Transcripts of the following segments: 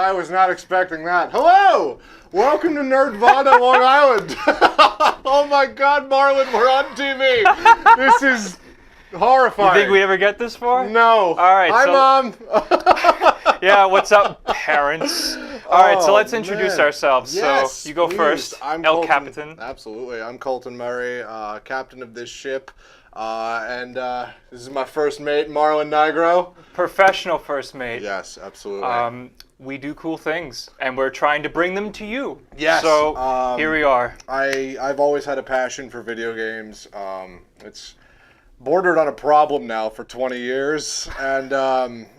I was not expecting that. Hello! Welcome to NERDVANA, Long Island. Oh my God, Marlon, we're on TV. This is horrifying. You think we ever get this far? No. All right. Hi, Mom. Yeah, what's up, parents? All right, so let's introduce ourselves. Yes, so you go please. first. I'm El Colton. Capitan. Absolutely. I'm Colton Murray, captain of this ship. And this is my first mate, Marlon Nigro. Professional first mate. Yes, absolutely. We do cool things, and we're trying to bring them to you. Yes. So here we are. I've always had a passion for video games. It's bordered on a problem now for 20 years, and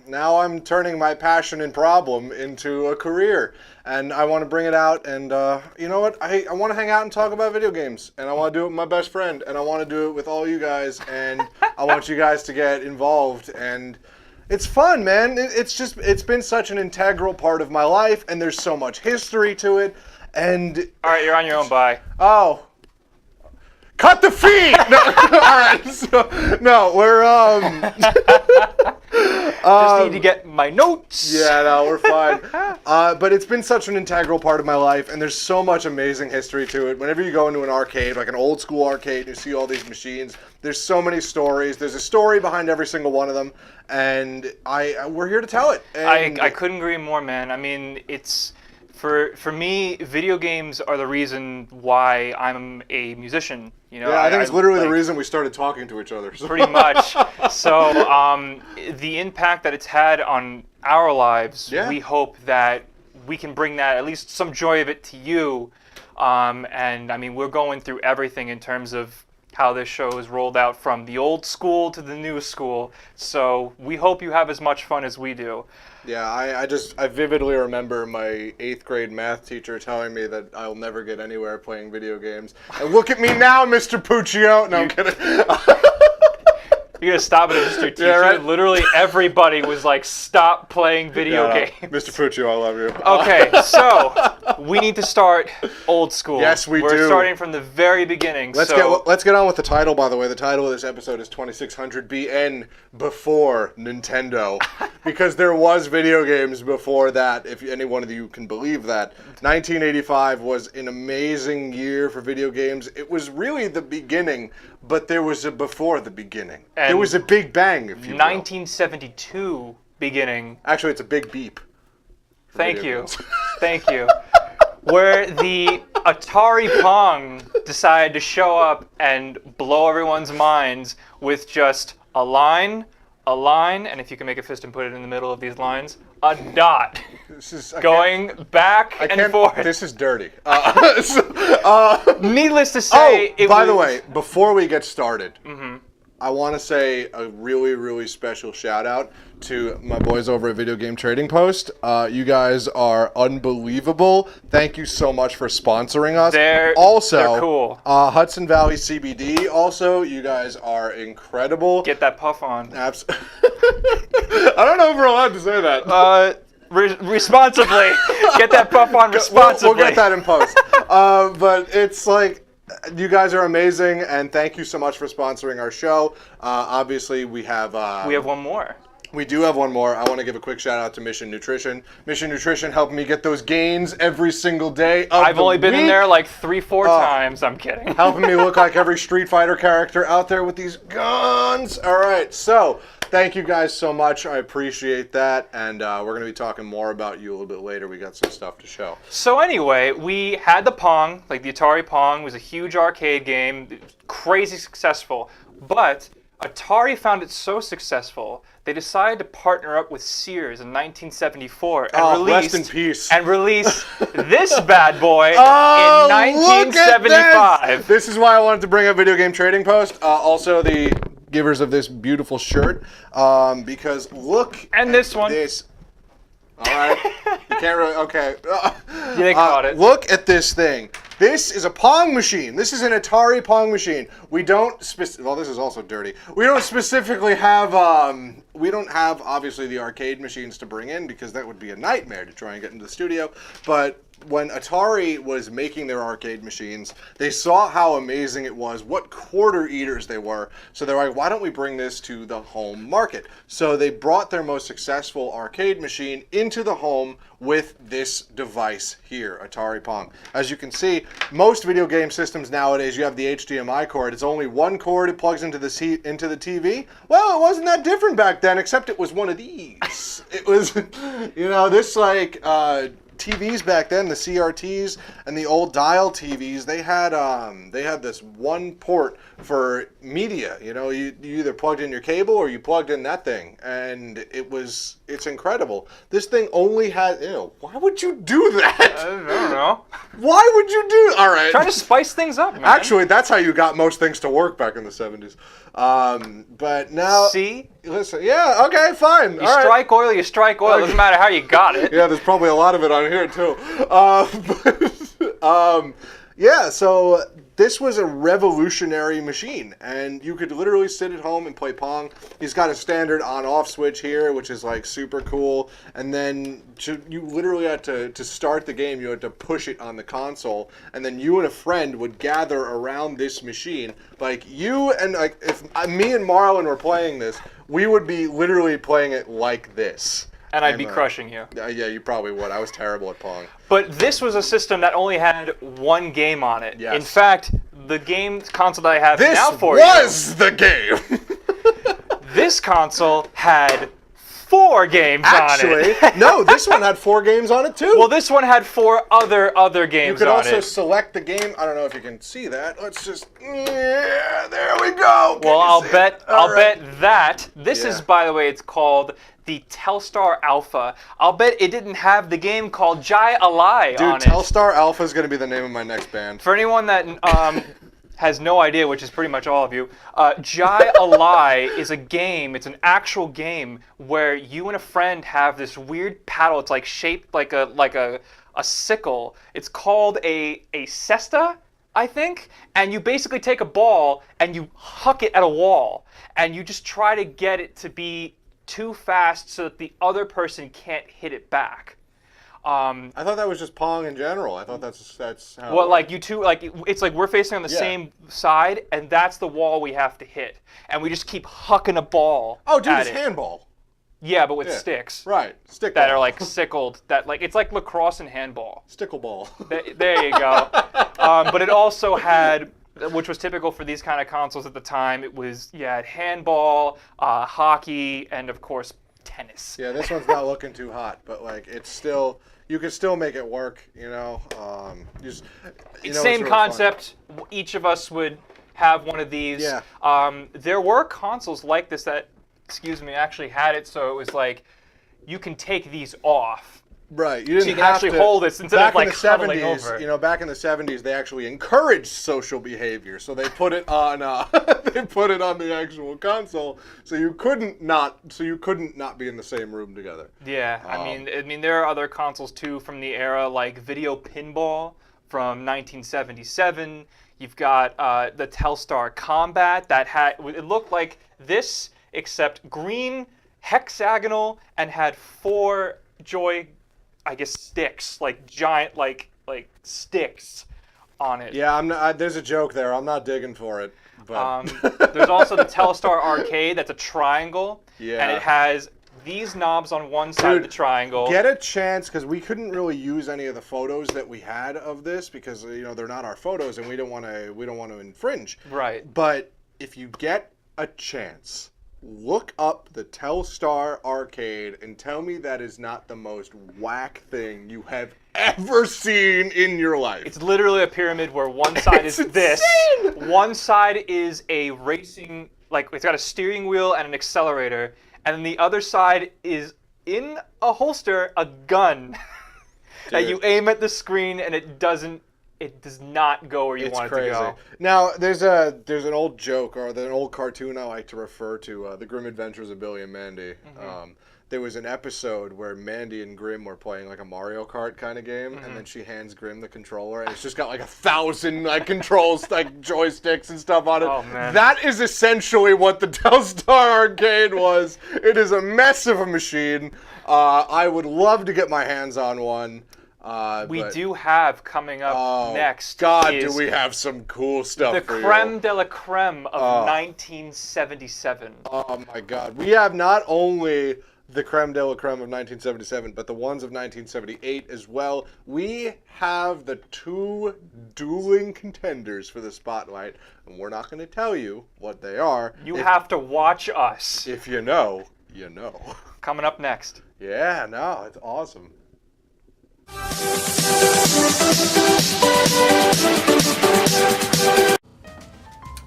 now I'm turning my passion and problem into a career, and I want to bring it out, and you know what, I want to hang out and talk about video games, and I want to do it with my best friend, and I want to do it with all you guys, and I want you guys to get involved, and it's fun, man. It's been such an integral part of my life, and there's so much history to it, and... All right, you're on your own, bye. Oh. Cut the feed! No, all right. So, no, we're just need to get my notes. Yeah, no, we're fine. But it's been such an integral part of my life, and there's so much amazing history to it. Whenever you go into an arcade, like an old school arcade, and you see all these machines, there's so many stories. There's a story behind every single one of them, and we're here to tell it. And I couldn't agree more, man. I mean, it's... For me, video games are the reason why I'm a musician. You know, yeah, I think it's literally the reason we started talking to each other. So. Pretty much. So the impact that it's had on our lives, we hope that we can bring that, at least some joy of it, to you. And I mean, we're going through everything in terms of how this show is rolled out from the old school to the new school. So we hope you have as much fun as we do. Yeah, I vividly remember my 8th grade math teacher telling me that I'll never get anywhere playing video games. And look at me now, Mr. Puccio. No, I'm kidding. You're gonna stop it at Mr. Teacher? Yeah, right? Literally everybody was like, stop playing video games. Mr. Puccio, I love you. Okay, so we need to start old school. Yes, we do. We're starting from the very beginning. Let's get on with the title, by the way. The title of this episode is 2600 BN, before Nintendo. Because there was video games before that, if any one of you can believe that. 1985 was an amazing year for video games. It was really the beginning, but there was a before the beginning. There was a big bang, if you will. 1972 beginning. Actually, it's a big beep. Thank you. Thank you. Where the Atari Pong decided to show up and blow everyone's minds with just a line, and if you can make a fist and put it in the middle of these lines, a dot. This is going back and forth. This is dirty. Needless to say, by the way, before we get started, I want to say a really, really special shout out to my boys over at Video Game Trading Post. You guys are unbelievable. Thank you so much for sponsoring us. They're cool. Hudson Valley CBD. Also, you guys are incredible. Get that puff on. I don't know if we're allowed to say that. Responsibly. Get that puff on responsibly. We'll get that in post. But it's like, you guys are amazing, and thank you so much for sponsoring our show. Obviously, we have one more. We do have one more. I want to give a quick shout out to Mission Nutrition. Mission Nutrition helped me get those gains every single day of I've only been in there like 3-4 times. I'm kidding. Helping me look like every Street Fighter character out there with these guns. All right, so thank you guys so much. I appreciate that, and we're going to be talking more about you a little bit later. We got some stuff to show. So anyway, we had the Pong, like the Atari Pong. It was a huge arcade game, crazy successful, but Atari found it so successful, they decided to partner up with Sears in 1974 and rest in peace. And release this bad boy in 1975. This is why I wanted to bring up Video Game Trading Post. Also, the givers of this beautiful shirt, because look and this one. This. All right, you can't really. Okay. They caught it. Look at this thing. This is a Pong machine. This is an Atari Pong machine. We don't well, this is also dirty. We don't specifically have we don't have obviously the arcade machines to bring in because that would be a nightmare to try and get into the studio. But when Atari was making their arcade machines, they saw how amazing it was, what quarter eaters they were. So they're like, why don't we bring this to the home market? So they brought their most successful arcade machine into the home with this device here, Atari Pong. As you can see, most video game systems nowadays, you have the HDMI cord. It's only one cord. It plugs into the TV. Well, it wasn't that different back then, except it was one of these. It was, this like TVs back then, the CRTs and the old dial TVs, they had this one port for media. You either plugged in your cable or you plugged in that thing, and it's incredible. This thing only had, why would you do that? I don't know. Why would you do? All right. Trying to spice things up, man. Actually, that's how you got most things to work back in the 70s. But now, see. Listen, yeah, okay, fine. You strike oil, you strike oil. Okay. Doesn't matter how you got it. Yeah, there's probably a lot of it on here too. So this was a revolutionary machine, and you could literally sit at home and play Pong. He's got a standard on-off switch here, which is like super cool. And then you literally had to start the game, you had to push it on the console, and then you and a friend would gather around this machine. Like you and like if me and Marlon were playing this, we would be literally playing it like this. And I'd be crushing you. Yeah, you probably would. I was terrible at Pong. But this was a system that only had one game on it. Yes. In fact, the game console that I have now for you. This was the game! This console had 4 games on it. Actually, no, this one had 4 games on it too. Well, this one had 4 other games on it. You could also select the game. I don't know if you can see that. Let's just, yeah, there we go. Well, I'll bet that this is, by the way, it's called the Telstar Alpha. I'll bet it didn't have the game called Jai Alai on it. Dude, Telstar Alpha is going to be the name of my next band. For anyone that has no idea, which is pretty much all of you, Jai Alai is a game. It's an actual game where you and a friend have this weird paddle. It's like shaped like a sickle. It's called a cesta, I think. And you basically take a ball and you huck it at a wall, and you just try to get it to be too fast so that the other person can't hit it back. I thought that was just Pong in general. I thought that's how. Well, like you two, like it's like we're facing on the same side, and that's the wall we have to hit, and we just keep hucking a ball. Oh, dude, it's handball. Yeah, but with sticks. Right, stick that ball. are like sickled. That like it's like lacrosse and handball. Stickle ball. There you go. But it also had, which was typical for these kind of consoles at the time, it was handball, hockey, and of course tennis. Yeah, this one's not looking too hot, but like it's still. You can still make it work, Same concept. Fun. Each of us would have one of these. Yeah. There were consoles like this that, actually had it, so it was like, you can take these off. Right. You didn't so you can actually hold this instead of like huddling over. Back in the 70s, they actually encouraged social behavior, so they put it on. They put it on the actual console, so you couldn't not be in the same room together. Yeah. I mean, there are other consoles too from the era, like Video Pinball from 1977. You've got the Telstar Combat it looked like this except green, hexagonal, and had 4 sticks, like giant, like sticks on it. Yeah, there's a joke there. I'm not digging for it. But. There's also the Telstar Arcade. That's a triangle. Yeah. And it has these knobs on one side of the triangle. Get a chance, because we couldn't really use any of the photos that we had of this because they're not our photos and we don't want to infringe. Right. But if you get a chance, look up the Telstar Arcade and tell me that is not the most whack thing you have ever seen in your life. It's literally a pyramid where one side is this. One side is a racing, like it's got a steering wheel and an accelerator, and then the other side is in a holster, a gun that you aim at the screen and it does not go where you want it to go. Now, there's an old joke, or an old cartoon I like to refer to, The Grim Adventures of Billy and Mandy. Mm-hmm. there was an episode where Mandy and Grimm were playing like a Mario Kart kind of game, and then she hands Grimm the controller, and it's just got like 1,000 like controls, like joysticks and stuff on it. Oh, man. That is essentially what the Telstar Arcade was. It is a mess of a machine. I would love to get my hands on one. We do have coming up next. God, do we have some cool stuff the for you. creme de la creme of 1977. Oh my God. We have not only the creme de la creme of 1977, but the ones of 1978 as well. We have the two dueling contenders for the spotlight, and we're not going to tell you what they are. You have to watch us. If you know, you know. Coming up next. Yeah, no, it's awesome.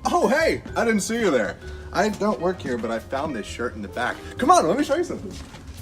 Oh, hey, I didn't see you there. I don't work here, but I found this shirt in the back. Come on, let me show you something.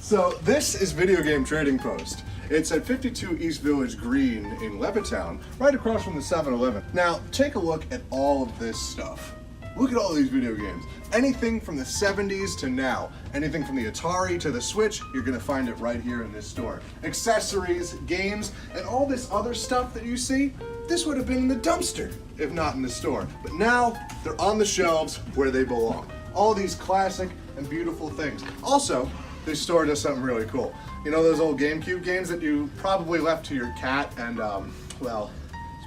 So this is Video Game Trading Post. It's at 52 East Village Green in Levittown, right across from the 7-Eleven. Now, take a look at all of this stuff. Look at all these video games. Anything from the 70s to now. Anything from the Atari to the Switch, you're gonna find it right here in this store. Accessories, games, and all this other stuff that you see, this would have been in the dumpster if not in the store. But now, they're on the shelves where they belong. All these classic and beautiful things. Also, this store does something really cool. You know those old GameCube games that you probably left to your cat and, well,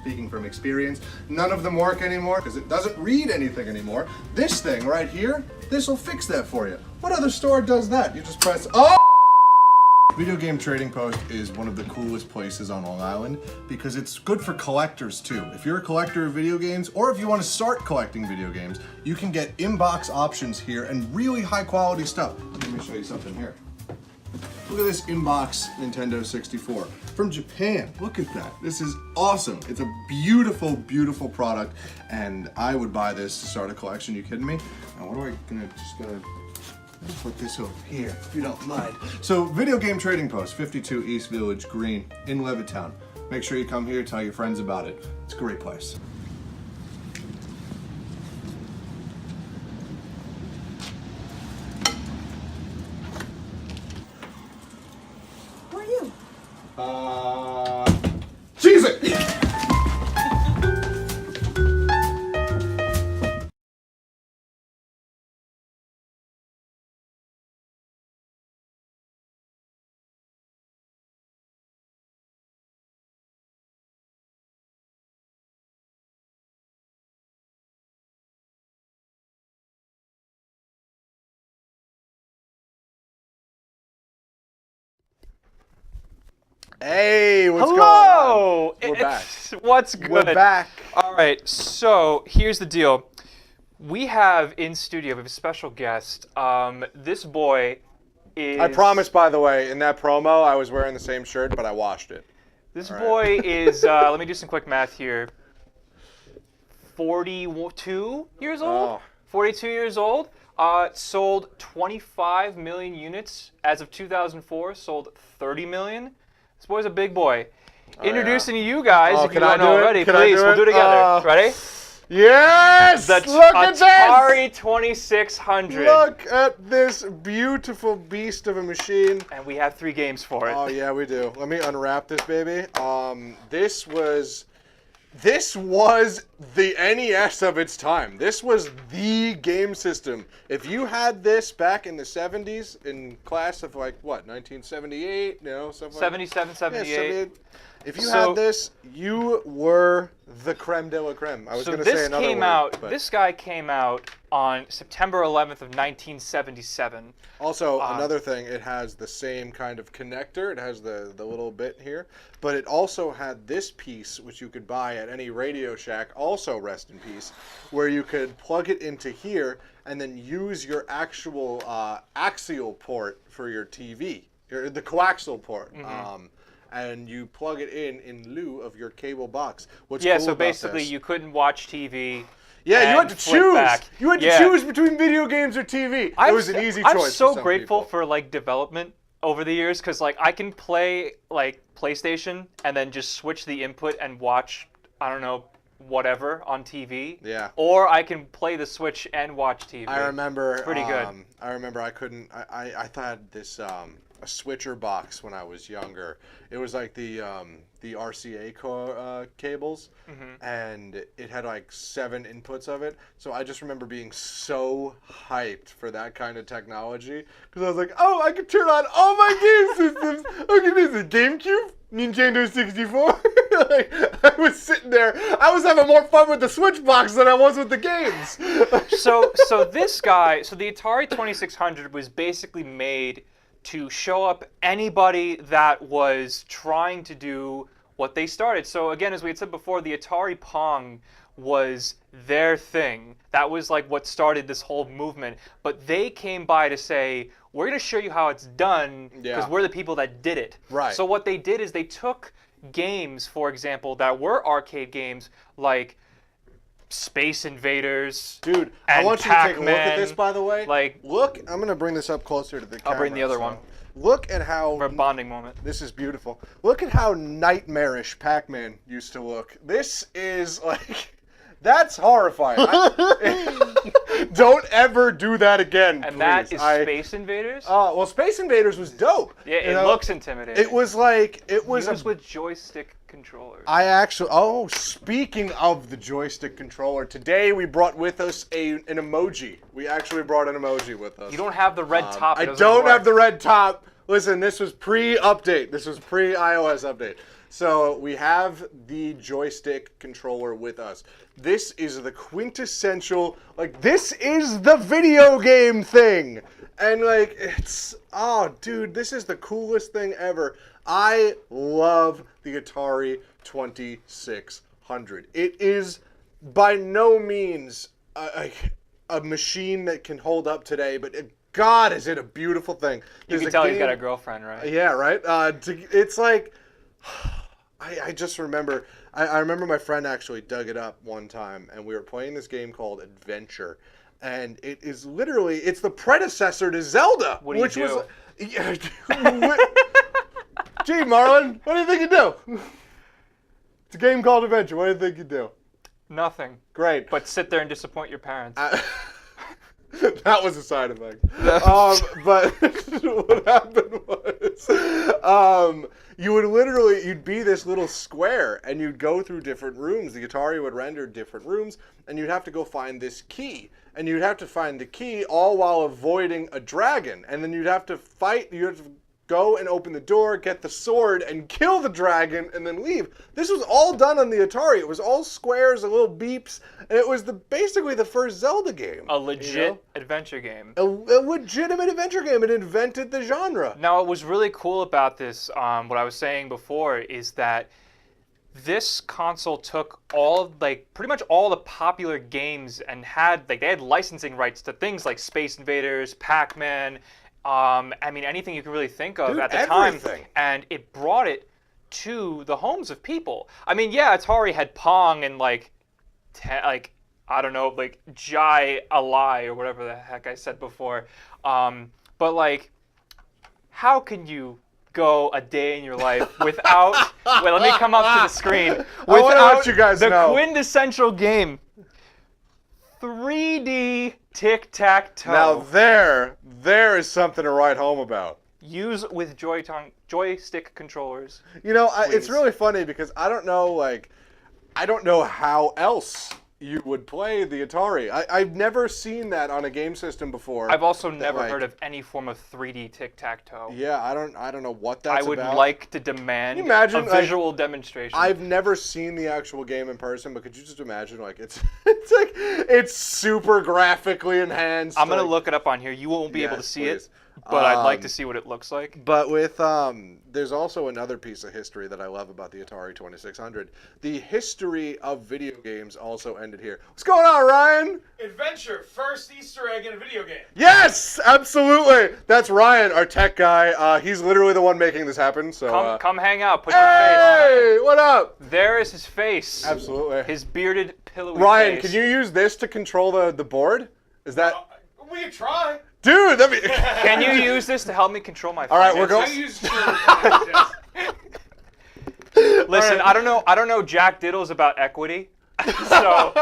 speaking from experience, none of them work anymore because it doesn't read anything anymore. This thing right here, this will fix that for you. What other store does that? You just press, oh! Video Game Trading Post is one of the coolest places on Long Island because it's good for collectors too. If you're a collector of video games, or if you want to start collecting video games, you can get in-box options here and really high quality stuff. Let me show you something here. Look at this in-box Nintendo 64 from Japan. Look at that. This is awesome. It's a beautiful, beautiful product, and I would buy this to start a collection. You kidding me? Now, what am I gonna put this over here, if you don't mind. So, Video Game Trading Post, 52 East Village Green in Levittown. Make sure you come here, tell your friends about it. It's a great place. Cheese it! Hey, what's going on? We're back. What's good? We're back. All right, so here's the deal. We have in studio, we have a special guest. This boy is... I promise, by the way, in that promo, I was wearing the same shirt, but I washed it. This boy is, let me do some quick math here, 42 years old? 42 years old. Sold 25 million units as of 2004, sold 30 million. This boy's a big boy. Introducing you guys, if you don't know already, please, we'll do it together. Ready? Yes! Look at Atari this! 2600. Look at this beautiful beast of a machine. And we have 3 games for it. Oh, yeah, we do. Let me unwrap this baby. This was the NES of its time. This was the game system. If you had this back in the 70s, in class of like, what, 1978? No, something 77, 78. Yeah, 78. If you had this, you were the creme de la creme. I was going to say another word. This guy came out on September 11th of 1977. Also, another thing, it has the same kind of connector. It has the little bit here. But it also had this piece, which you could buy at any Radio Shack, also rest in peace, where you could plug it into here and then use your actual axial port for your TV, the coaxial port. Mm-hmm. And you plug it in lieu of your cable box. What's cool so basically you couldn't watch TV. Yeah, you had to choose. You had to choose between video games or TV. It was an easy choice. I'm so grateful for like development over the years because like I can play like PlayStation and then just switch the input and watch, I don't know, whatever on TV. Yeah. Or I can play the Switch and watch TV. I remember. It's pretty good. I remember I couldn't. I thought this a switcher box when I was younger. It was like the RCA cables, and it had like 7 inputs of it. So I just remember being so hyped for that kind of technology because I was like, oh, I could turn on all my game systems. Okay, this is GameCube, Nintendo 64. Like, I was sitting there. I was having more fun with the Switch box than I was with the games. So this guy, so the Atari 2600 was basically made to show up anybody that was trying to do what they started. So again, as we had said before, the Atari Pong was their thing. That was like what started this whole movement. But they came by to say, we're going to show you how it's done because we're the people that did it. Right. So what they did is they took games, for example, that were arcade games like Space Invaders. Dude, and I want you to take a look at this, by the way. Like, look, I'm going to bring this up closer to the camera. I'll bring the other one. Look at how... For a bonding moment. This is beautiful. Look at how nightmarish Pac-Man used to look. This is like... That's horrifying. Don't ever do that again, And please. that is Space Invaders? Well, Space Invaders was dope. Yeah, it looks intimidating. It was like... It was Used with joystick controllers. I actually... Oh, speaking of the joystick controller, today we brought with us an emoji. We actually brought an emoji with us. You don't have the red top. I don't have the red top. Listen, this was pre-update. This was pre-iOS update. So we have the joystick controller with us. This is the quintessential, like, this is the video game thing. And, like, it's, oh, dude, this is the coolest thing ever. I love the Atari 2600. It is by no means a machine that can hold up today, but God, is it a beautiful thing. You can tell he's got a girlfriend, right? Yeah, right? It's like... I just remember, I remember my friend actually dug it up one time, and we were playing this game called Adventure, and it is literally, it's the predecessor to Zelda. What do you do? Yeah, gee, Marlon, what do you think you do? It's a game called Adventure. What do you think you do? Nothing. Great. But sit there and disappoint your parents. That was a side effect. But what happened was, you'd be this little square, and you'd go through different rooms. The Atari would render different rooms, and you'd have to go find this key. And you'd have to find the key all while avoiding a dragon. And then you'd have to fight, you'd have to go and open the door, get the sword, and kill the dragon, and then leave. This was all done on the Atari. It was all squares and little beeps, and it was basically the first Zelda game. A legit adventure game. A legitimate adventure game. It invented the genre. Now, what was really cool about this, what I was saying before, is that this console took pretty much all the popular games and they had licensing rights to things like Space Invaders, Pac-Man, I mean, anything you can really think of at the time, and it brought it to the homes of people. I mean, yeah, Atari had Pong and I don't know, like Jai Alai or whatever the heck I said before. But like, how can you go a day in your life without? Wait, let me come up to the screen. I want to let you guys know the quintessential game. 3D tic-tac-toe. Now there is something to write home about. Use with joystick controllers. You know, it's really funny because I don't know how else you would play the Atari. I've never seen that on a game system before. I've also never heard of any form of 3D tic-tac-toe. Yeah, I don't know what that's about. I would like to demand a visual demonstration. I've never seen the actual game in person, but could you just imagine, like, it's super graphically enhanced. I'm gonna look it up on here. You won't be able to see it, but I'd like to see what it looks like. But with there's also another piece of history that I love about the Atari 2600. The history of video games also ended here. What's going on, Ryan? Adventure, first Easter egg in a video game. Yes, absolutely. That's Ryan, our tech guy. He's literally the one making this happen. So come hang out. Put your face. Hey, what up? There is his face. Absolutely. His bearded, pillowy Ryan, face. can you use this to control the board? Is that? We can try. Dude, that'd be... Can you use this to help me control my All right, finances? we're going... I use Listen, right. I don't know Jack Diddles about equity, So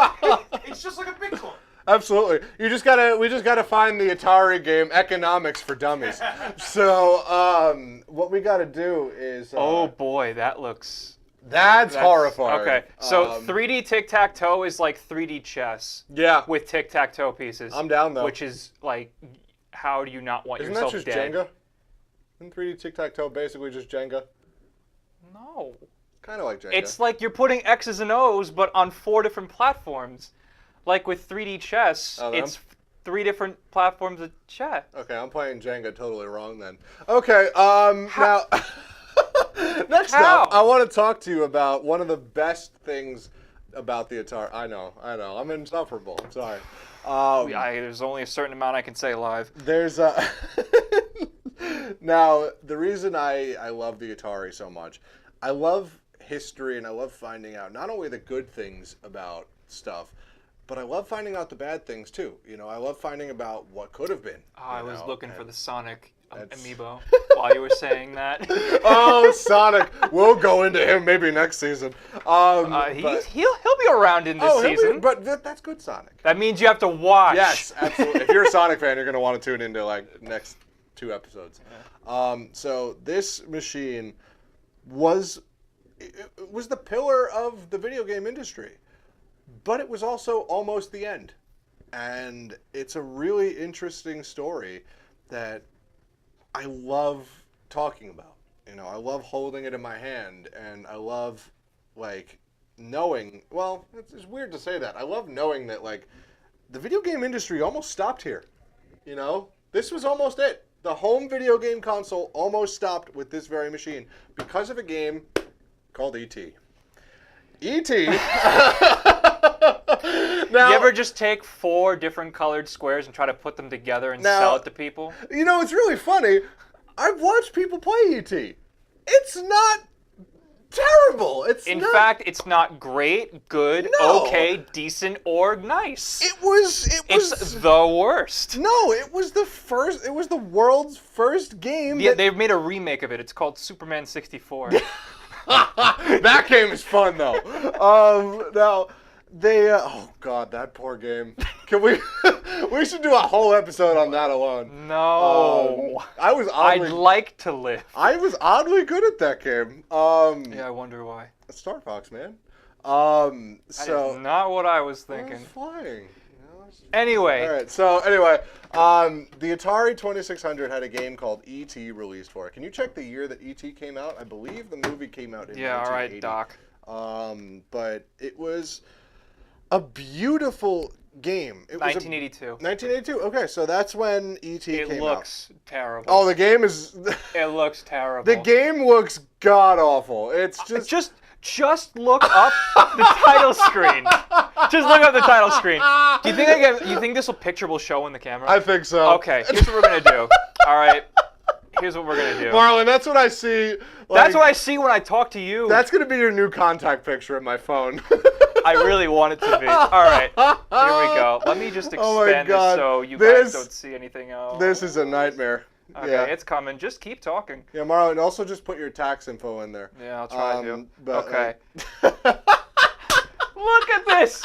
It's just like a Bitcoin. Absolutely. We just gotta find the Atari game Economics for Dummies. So what we gotta do is oh boy, that's that's horrifying. Okay, so 3D tic-tac-toe is like 3D chess. Yeah. With tic-tac-toe pieces. I'm down though. Which is like, how do you not want Isn't yourself that just dead? Jenga? Isn't 3D tic-tac-toe basically just Jenga? No. Kind of like Jenga. It's like you're putting X's and O's, but on 4 different platforms. Like with 3D chess, it's 3 different platforms of chess. Okay, I'm playing Jenga totally wrong then. Okay, now next up, I want to talk to you about one of the best things about the Atari. I know, I'm insufferable. I'm sorry. There's only a certain amount I can say live. There's now the reason I love the Atari so much, I love history and I love finding out not only the good things about stuff, but I love finding out the bad things too. You know, I love finding about what could have been. I was looking for the Sonic That's- amiibo while you were saying that. Oh, Sonic! We'll go into him maybe next season. He'll be around in this season. But that's good Sonic. That means you have to watch. Yes, absolutely. If you're a Sonic fan, you're gonna want to tune into like next 2 episodes. So this machine was the pillar of the video game industry, but it was also almost the end. And it's a really interesting story that I love talking about. You know, I love holding it in my hand, and I love like knowing. Well, it's weird to say that. I love knowing that like the video game industry almost stopped here. You know, this was almost it. The home video game console almost stopped with this very machine because of a game called E.T. E.T. Now, you ever just take 4 different colored squares and try to put them together and sell it to people? You know, it's really funny. I've watched people play E.T. It's not terrible. In fact, it's not great, good, okay, decent, or nice. It's the worst. No, it was the world's first game. Yeah, they've made a remake of it. It's called Superman 64. That game is fun though. Now they oh god, that poor game. Can we we should do a whole episode on that alone. No. I'd like to live. I was oddly good at that game. Yeah, I wonder why. Star Fox, man. That is not what I was thinking. Flying. Anyway. All right. So anyway, the Atari 2600 had a game called E.T. released for it. Can you check the year that E.T. came out? I believe the movie came out in 1980. All right, Doc. But it was a beautiful game. It 1982. 1982. Okay, so that's when E.T. came out. It looks terrible. Oh, the game is. It looks terrible. The game looks god awful. It's just look up the title screen. Just look up the title screen. Do you think this picture will show in the camera? I think so. Okay, here's what we're gonna do. All right, here's what we're gonna do. Marlon, that's what I see. That's what I see when I talk to you. That's gonna be your new contact picture in my phone. I really want it to be. All right, here we go. Let me just expand this so you guys don't see anything else. This is a nightmare. Okay, it's coming. Just keep talking. Yeah, Marlon, also just put your tax info in there. Yeah, I'll try to. But, okay. Look at this.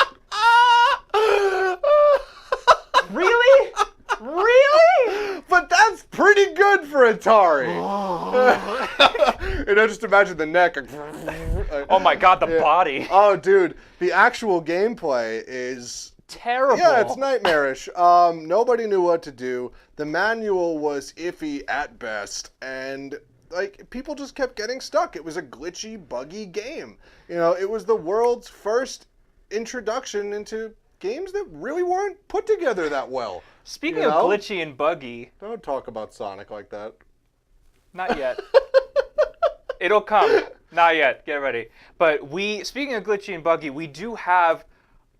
Really? Really? But that's pretty good for Atari. And I just imagine the neck. Oh my god, the body. Oh, dude, the actual gameplay is terrible. Yeah, it's nightmarish. Nobody knew what to do. The manual was iffy at best, and like people just kept getting stuck. It was a glitchy, buggy game. You know, it was the world's first introduction into games that really weren't put together that well. Speaking of glitchy and buggy, don't talk about Sonic like that. Not yet. It'll come. Not yet. Get ready. But speaking of glitchy and buggy, we do have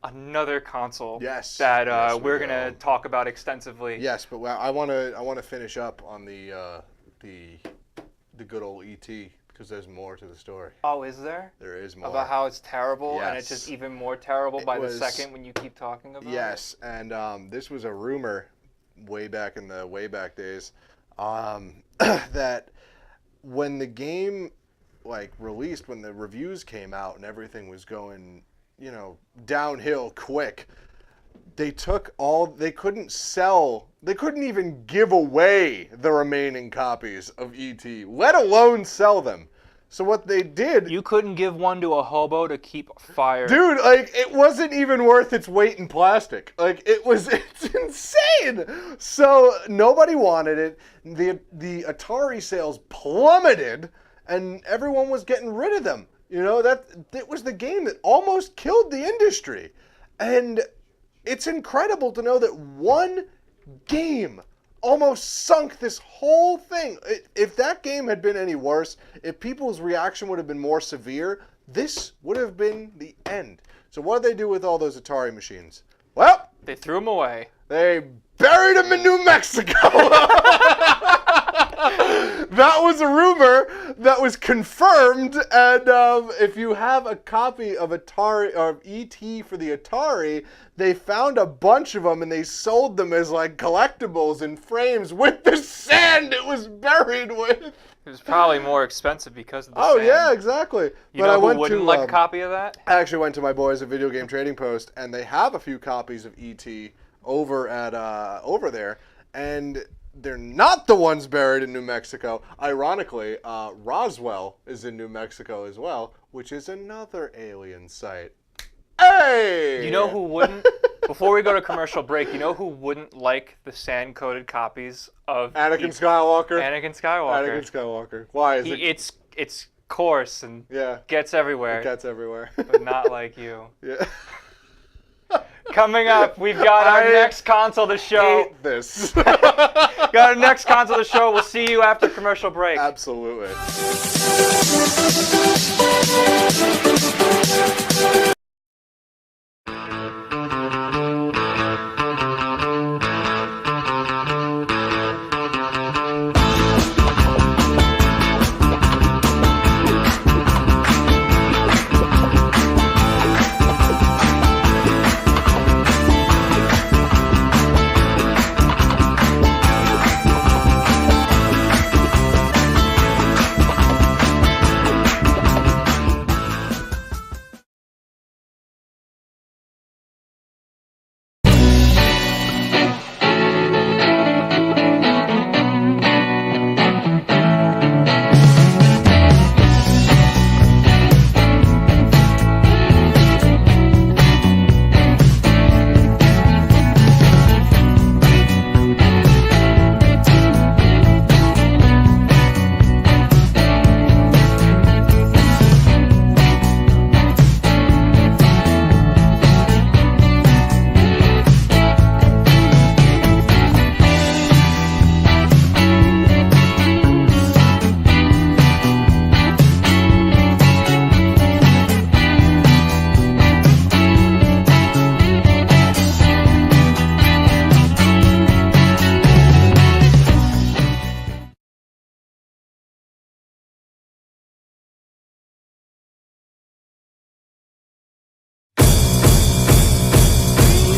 another console that we're gonna talk about extensively. Yes, but I want to finish up on the good old ET because there's more to the story. Oh, is there? There is more about how it's terrible, yes. And it's just even more terrible by the second when you keep talking about it. Yes, and this was a rumor way back in the Wayback Days that when the game like released, when the reviews came out and everything was going downhill quick. They couldn't even give away the remaining copies of E.T., let alone sell them. So what they did... You couldn't give one to a hobo to keep fire. Dude, it wasn't even worth its weight in plastic. It's insane! So nobody wanted it. The Atari sales plummeted, and everyone was getting rid of them. It was the game that almost killed the industry. And it's incredible to know that one game almost sunk this whole thing. If that game had been any worse, if people's reaction would have been more severe, this would have been the end. So what did they do with all those Atari machines? Well, they threw them away. They buried them in New Mexico. That was a rumor that was confirmed, and if you have a copy of Atari or E.T. for the Atari, they found a bunch of them and they sold them as collectibles in frames with the sand it was buried with. It was probably more expensive because of the sand. Oh yeah, exactly. You know who wouldn't like a copy of that? I actually went to my boys at Video Game Trading Post, and they have a few copies of E.T. over there, and they're not the ones buried in New Mexico. Ironically, Roswell is in New Mexico as well, which is another alien site. Hey! You know who wouldn't? Before we go to commercial break, you know who wouldn't like the sand-coated copies of Anakin Skywalker? Anakin Skywalker. Anakin Skywalker. Why is it? It's coarse and gets everywhere. It gets everywhere. But not like you. Yeah. Coming up, we've got our next console to show. Hate this. Got our next console to show. We'll see you after commercial break. Absolutely.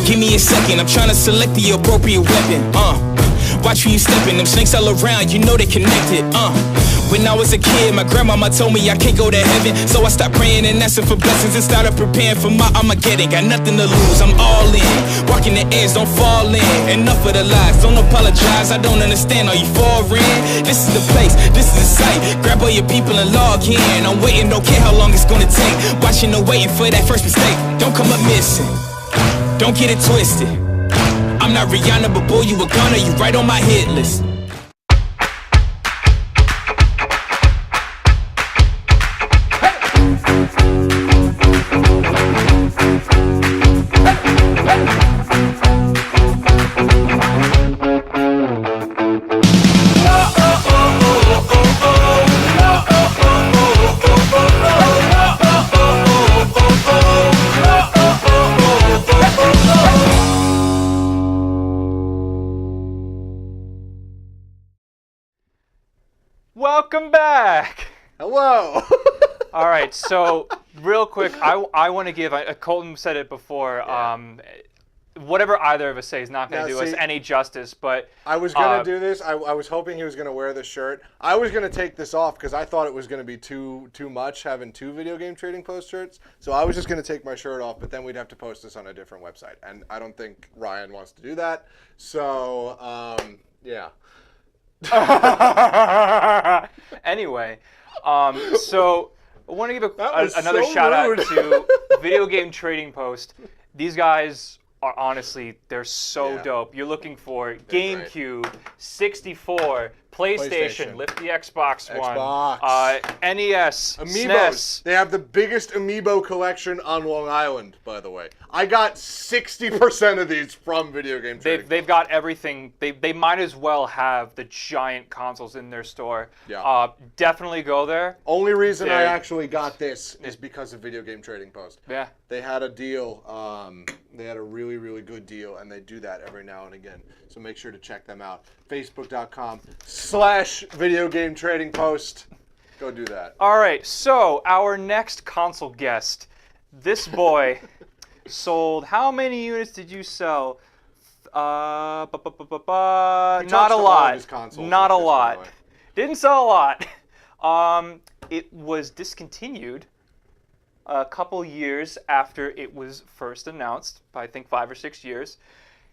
Give me a second, I'm trying to select the appropriate weapon. Watch where you stepping, them snakes all around, you know they connected. When I was a kid, my grandmama told me I can't go to heaven, so I stopped praying and asking for blessings and started preparing for my Armageddon. Got nothing to lose, I'm all in. Walking the edge, don't fall in. Enough of the lies, don't apologize, I don't understand, are you foreign? This is the place, this is the site. Grab all your people and log in. I'm waiting, don't care how long it's gonna take. Watching and waiting for that first mistake. Don't come up missing, don't get it twisted. I'm not Rihanna, but boy, you a gunner, you right on my hit list. Welcome back. Hello. All right, so real quick, I want to give. Colton said it before. whatever either of us say is not going to do us any justice. But I was gonna do this. I was hoping he was gonna wear this shirt. I was gonna take this off because I thought it was gonna be too much having 2 video game trading post shirts. So I was just gonna take my shirt off, but then we'd have to post this on a different website, and I don't think Ryan wants to do that. So yeah. Anyway, so I want to give another so shout rude. out to Video Game Trading Post. These guys are honestly, they're so dope. You're looking for GameCube, 64, PlayStation, lift the Xbox One, NES, Amiibos. SNES. They have the biggest Amiibo collection on Long Island, by the way. I got 60% of these from Video Game Trading. They've got everything. They might as well have the giant consoles in their store. Yeah. Definitely go there. Only reason I actually got this is because of Video Game Trading Post. Yeah. They had a deal. They had a really, really good deal, and they do that every now and again. So make sure to check them out. Facebook.com/Video Game Trading Post. Go do that. All right. So our next console guest, this boy, sold. How many units did you sell? Not a lot. Not a lot. Didn't sell a lot. It was discontinued a couple years after it was first announced, by I think 5 or 6 years.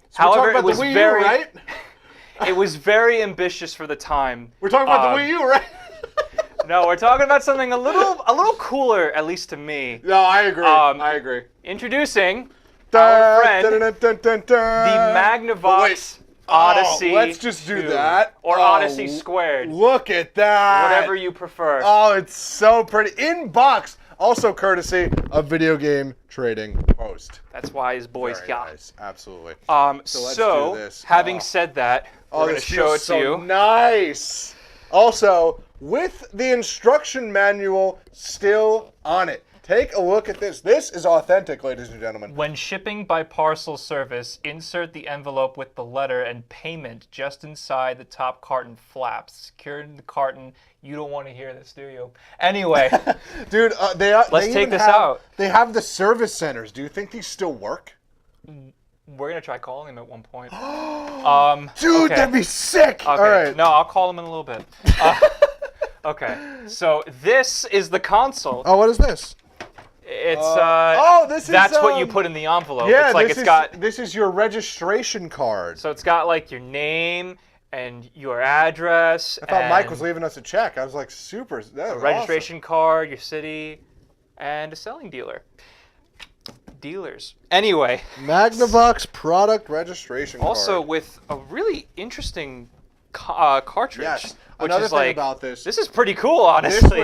So However, it was very, right? It was very ambitious for the time. We're talking about the Wii U, right? No, we're talking about something a little cooler, at least to me. No, I agree. I agree. Introducing our friend, the the Magnavox Odyssey. Let's just do 2, that. Or Odyssey Squared. Look at that. Whatever you prefer. Oh, it's so pretty. In box. Also courtesy of Video Game Trading Post. That's why his boy's Very here. nice. Absolutely. So let's do this. having said that, we're going to show it to you. Nice. Also, with the instruction manual still on it. Take a look at this. This is authentic, ladies and gentlemen. When shipping by parcel service, insert the envelope with the letter and payment just inside the top carton flaps. Secured in the carton. You don't want to hear this, do you? Anyway. Dude, let's take this out. They have the service centers. Do you think these still work? We're going to try calling them at one point. Dude, okay. that'd be sick. Okay. All right. No, I'll call them in a little bit. Okay. So this is the console. Oh, what is this? It's that's what you put in the envelope. Yeah, it's like this is your registration card. So it's got like your name and your address. I thought Mike was leaving us a check. I was like, super. That was registration card, your city, and a selling dealer. Dealers. Anyway. Magnavox product registration card. Also with a really interesting cartridge. Yes. Which Another is thing like, about this. This is pretty cool, honestly.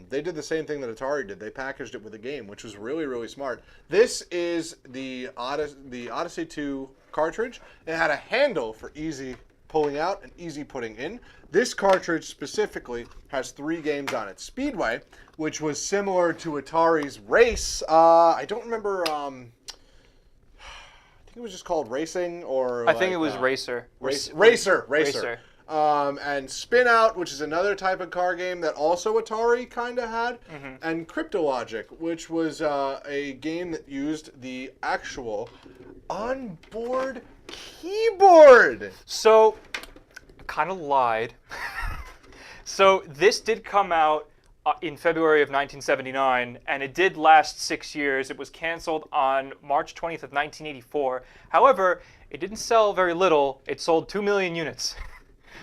They did the same thing that Atari did. They packaged it with a game, which was really, really smart. This is the Odyssey 2 cartridge. It had a handle for easy pulling out and easy putting in. This cartridge specifically has 3 games on it. Speedway, which was similar to Atari's Race. I don't remember. I think it was just called Racing, or I think it was Racer. Racer. And Spin Out, which is another type of car game that also Atari kind of had, and Cryptologic, which was a game that used the actual onboard keyboard. So, kind of lied. So this did come out in February of 1979, and it did last 6 years. It was canceled on March 20th of 1984. However, it didn't sell very little. It sold 2 million units.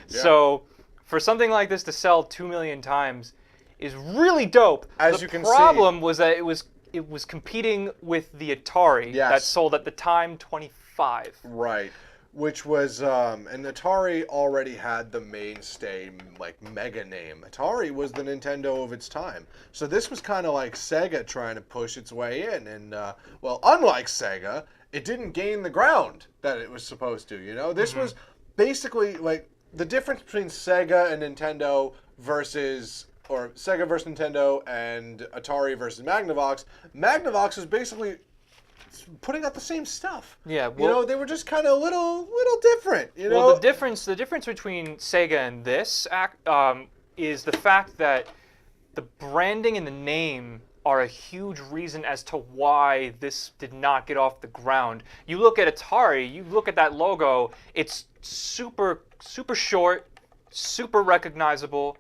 Yeah. So for something like this to sell 2 million times is really dope. As you can see, the problem was that it was competing with the Atari that sold at the time 25. Right. Which was, and Atari already had the mainstay, like, mega name. Atari was the Nintendo of its time. So this was kind of like Sega trying to push its way in. And, well, unlike Sega, it didn't gain the ground that it was supposed to, you know? This was basically, like, the difference between Sega and Nintendo versus, or Sega versus Nintendo and Atari versus Magnavox. Magnavox was basically putting out the same stuff. Yeah, well, you know, they were just kind of a little different. You know, well, the difference between Sega and this is the fact that the branding and the name are a huge reason as to why this did not get off the ground. You look at Atari, you look at that logo, it's super short, super recognizable,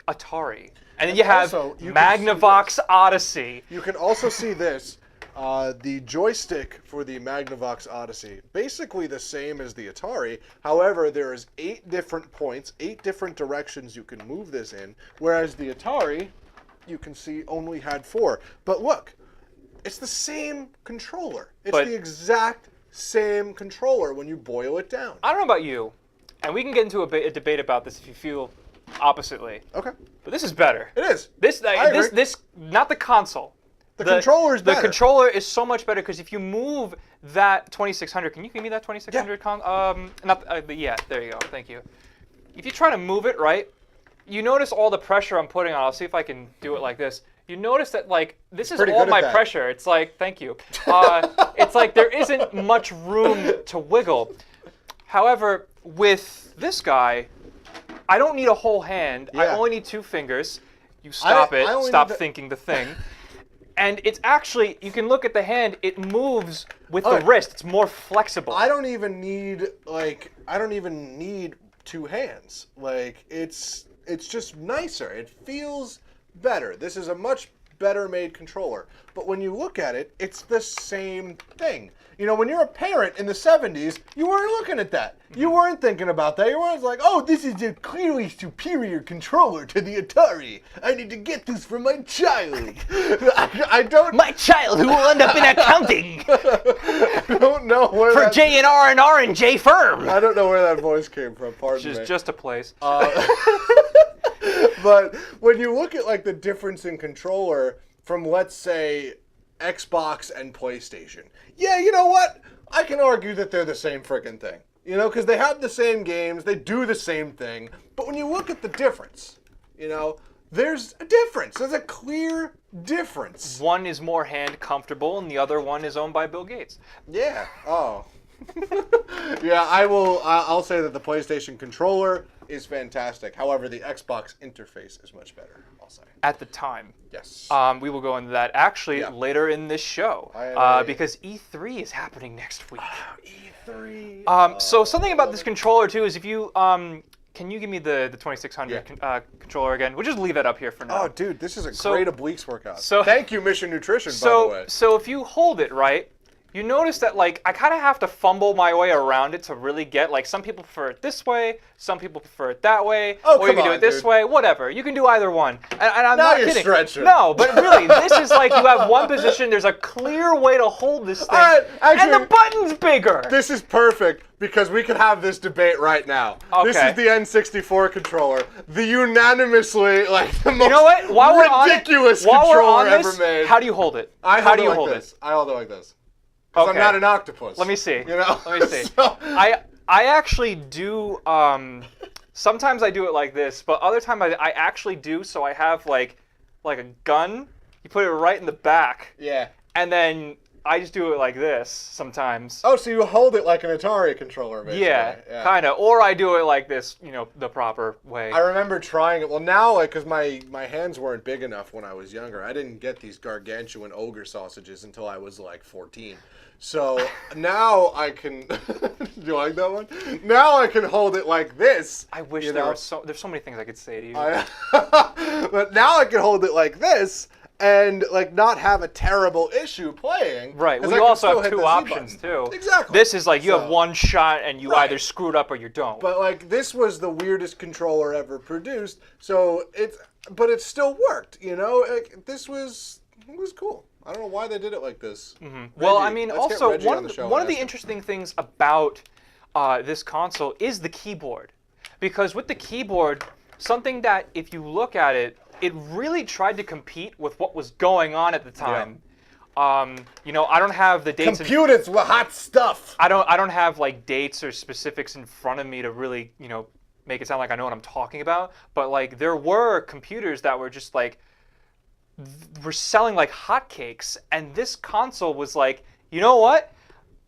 Atari. And then you have Magnavox Odyssey. You can also see this. The joystick for the Magnavox Odyssey, basically the same as the Atari. However, there is 8 different points, 8 different directions you can move this in, whereas the Atari, you can see, only had 4. But look, it's the same controller. It's the exact same controller when you boil it down. I don't know about you, and we can get into a debate about this if you feel oppositely. Okay. But this is better. It is. This not the console. The controller is better. The controller is so much better because if you move that 2600, can you give me that 2600? Yeah, there you go. Thank you. If you try to move it, right, you notice all the pressure I'm putting on. I'll see if I can do it like this. You notice that, like, this is all my pressure. It's like, thank you. It's like there isn't much room to wiggle. However, with this guy, I don't need a whole hand. Yeah. I only need 2 fingers. You stop stop thinking the thing. And it's actually, you can look at the hand, it moves with the wrist. It's more flexible. I don't even need 2 hands. Like, it's just nicer. It feels better. This is a much better made controller. But when you look at it, it's the same thing. You know, when you're a parent in the 70s, you weren't looking at that. You weren't thinking about that. You weren't like, oh, this is a clearly superior controller to the Atari. I need to get this for my child. I don't... My child who will end up in accounting. I don't know where for J&R and R&J firm. I don't know where that voice came from, pardon me. Just a place. But when you look at, like, the difference in controller from, let's say, Xbox and PlayStation, yeah, you know what? I can argue that they're the same freaking thing. You know, because they have the same games, they do the same thing. But when you look at the difference, you know, there's a difference. There's a clear difference. One is more hand comfortable, and the other one is owned by Bill Gates. Yeah. Oh. Yeah, I'll say that the PlayStation controller is fantastic. However, the Xbox interface is much better, I'll say. At the time. Yes. We will go into that actually later in this show. Because E3 is happening next week. E3. So something about this controller too is if you can you give me the 2600 controller again? We'll just leave that up here for now. Oh, dude, this is a great obliques workout. So, thank you, Mission Nutrition, by the way. So if you hold it right, you notice that, like, I kind of have to fumble my way around it to really get, like, some people prefer it this way, some people prefer it that way, or you can do it this way, whatever. You can do either one. And I'm not kidding. Stretching. No, but really, this is like you have one position, there's a clear way to hold this thing, and the button's bigger. This is perfect because we can have this debate right now. Okay. This is the N64 controller, the unanimously, like, the most ridiculous controller ever made. How do you hold it? I hold it like this. I hold it like this. Because I'm not an octopus. Let me see. You know? Let me see. So. I actually do, sometimes I do it like this, but other times I actually do, so I have like a gun, you put it right in the back. Yeah. And then I just do it like this sometimes. Oh, so you hold it like an Atari controller, basically. Yeah. Kind of. Or I do it like this, you know, the proper way. I remember trying it. Well, now, like, because my hands weren't big enough when I was younger. I didn't get these gargantuan ogre sausages until I was, like, 14. So now I can... Do you like that one? Now I can hold it like this. I wish there's so many things I could say to you. But now I can hold it like this and, like, not have a terrible issue playing. Right. We also have 2 options too. Exactly. This is like you have one shot and you either screw it up or you don't. But, like, this was the weirdest controller ever produced. So it still worked. You know, like, it was cool. I don't know why they did it like this. Mm-hmm. Well, I mean, also one of the interesting things about this console is the keyboard, because with the keyboard, something that if you look at it, it really tried to compete with what was going on at the time. Yeah. You know, I don't have the dates. Computers were hot stuff. I don't have like dates or specifics in front of me to really, you know, make it sound like I know what I'm talking about. But like there were computers that were just like were selling like hotcakes, and this console was like, you know what?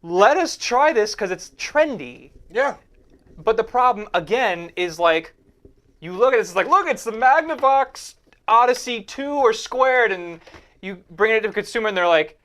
Let us try this because it's trendy. Yeah. But the problem again is like, you look at this, it's like, look, it's the Magnavox Odyssey 2 or squared, and you bring it to the consumer and they're like,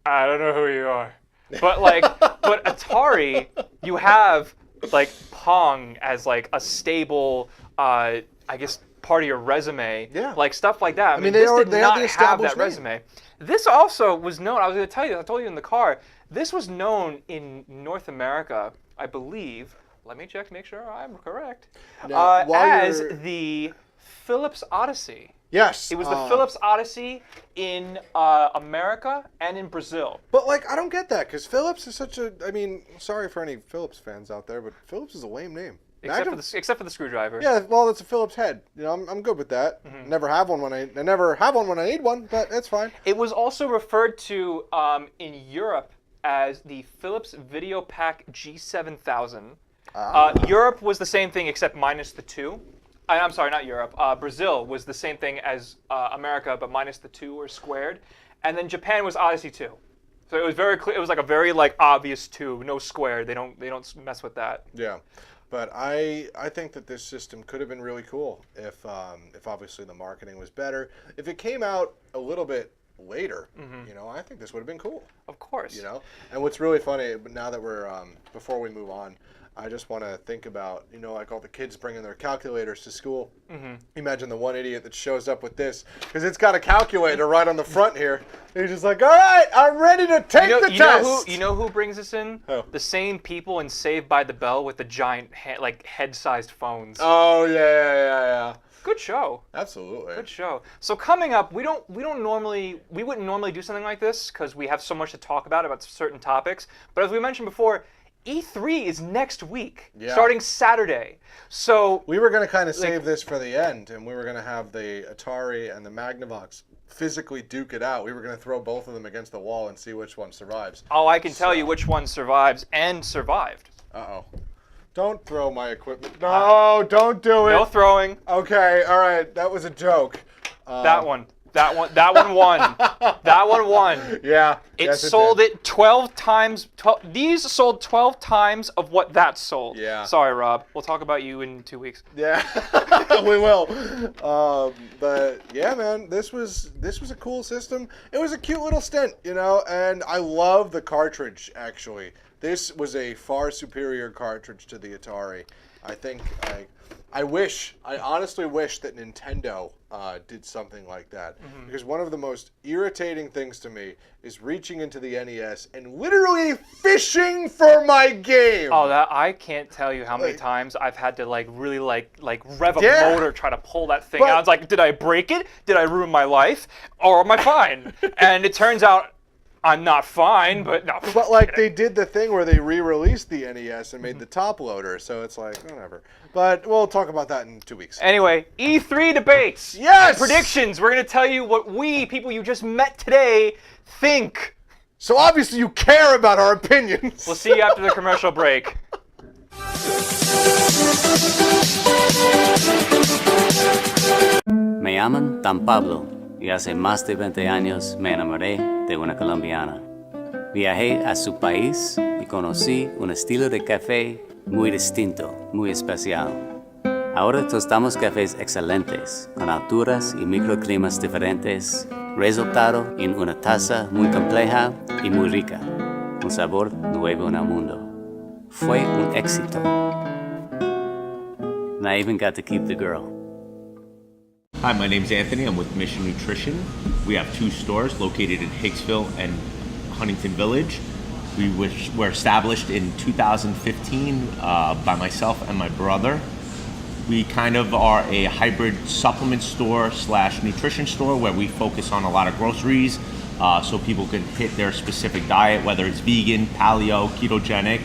I don't know who you are. But like, but Atari, you have like Pong as like a stable, I guess, part of your resume. Yeah. Like stuff like that. I mean, they this are- did they have not the have established that name. resume. This also was known. I was going to tell you. I told you in the car. This was known in North America, I believe. Let me check to make sure I'm correct. Now, while As you're- the Philips Odyssey. Yes. It was the Philips Odyssey in America and in Brazil. But like, I don't get that because Philips is such a. I mean, sorry for any Philips fans out there, but Philips is a lame name. Except for the screwdriver. Yeah, well, it's a Philips head. You know, I'm good with that. Never have one when I never have one when I need one, but it's fine. It was also referred to in Europe as the Philips VideoPack G7000. Europe was the same thing except minus the 2. I'm sorry, not Europe. Brazil was the same thing as America, but minus the 2 or squared. And then Japan was Odyssey 2. So it was very clear. It was like a very like obvious 2, no squared. They don't mess with that. Yeah, but I think that this system could have been really cool if obviously the marketing was better. If it came out a little bit later, you know, I think this would have been cool. Of course. You know, and what's really funny, but now that we're before we move on, I just want to think about, you know, like all the kids bringing their calculators to school. Imagine the one idiot that shows up with this because it's got a calculator right on the front here. And he's just like, all right, I'm ready to take the test. You know who brings this in? Who? The same people in Saved by the Bell with the giant head-sized phones. Oh yeah. Good show. Absolutely. Good show. So coming up, we wouldn't normally do something like this because we have so much to talk about certain topics. But as we mentioned before, E3 is next week, starting Saturday. So we were going to kind of save this for the end, and we were going to have the Atari and the Magnavox physically duke it out. We were going to throw both of them against the wall and see which one survives. Oh, I can tell you which one survives and survived. Uh-oh. Don't throw my equipment. No, don't do it. No throwing. Okay, all right. That was a joke. That one won. That one won. Yeah. It sold it 12 times. These sold 12 times of what that sold. Yeah. Sorry, Rob. We'll talk about you in 2 weeks. Yeah, we will. But yeah, man, this was a cool system. It was a cute little stint, you know, and I love the cartridge, actually. This was a far superior cartridge to the Atari. I think I honestly wish that Nintendo did something like that. Because one of the most irritating things to me is reaching into the NES and literally fishing for my game. Oh, that I can't tell you how many times I've had to really rev a motor try to pull that thing out. It's like, did I break it? Did I ruin my life? Or am I fine? And it turns out I'm not fine, but no. But like they did the thing where they re-released the NES and made the top loader, so it's like whatever. But we'll talk about that in 2 weeks. Anyway, E3 debates. Yes! Predictions. We're going to tell you what we, people you just met today, think. So obviously you care about our opinions. We'll see you after the commercial break. Me llaman Dan Pablo y hace más de 20 años me enamoré de una colombiana. Viajé a su país y conocí un estilo de café muy distinto, muy especial. Ahora tostamos cafés excelentes, con alturas y microclimas diferentes, resultado en una taza muy compleja y muy rica, un sabor nuevo en el mundo. Fue un éxito. And I even got to keep the girl. Hi, my name's Anthony. I'm with Mission Nutrition. We have 2 stores located in Hicksville and Huntington Village. We were established in 2015 by myself and my brother. We kind of are a hybrid supplement store / nutrition store where we focus on a lot of groceries so people can hit their specific diet, whether it's vegan, paleo, ketogenic.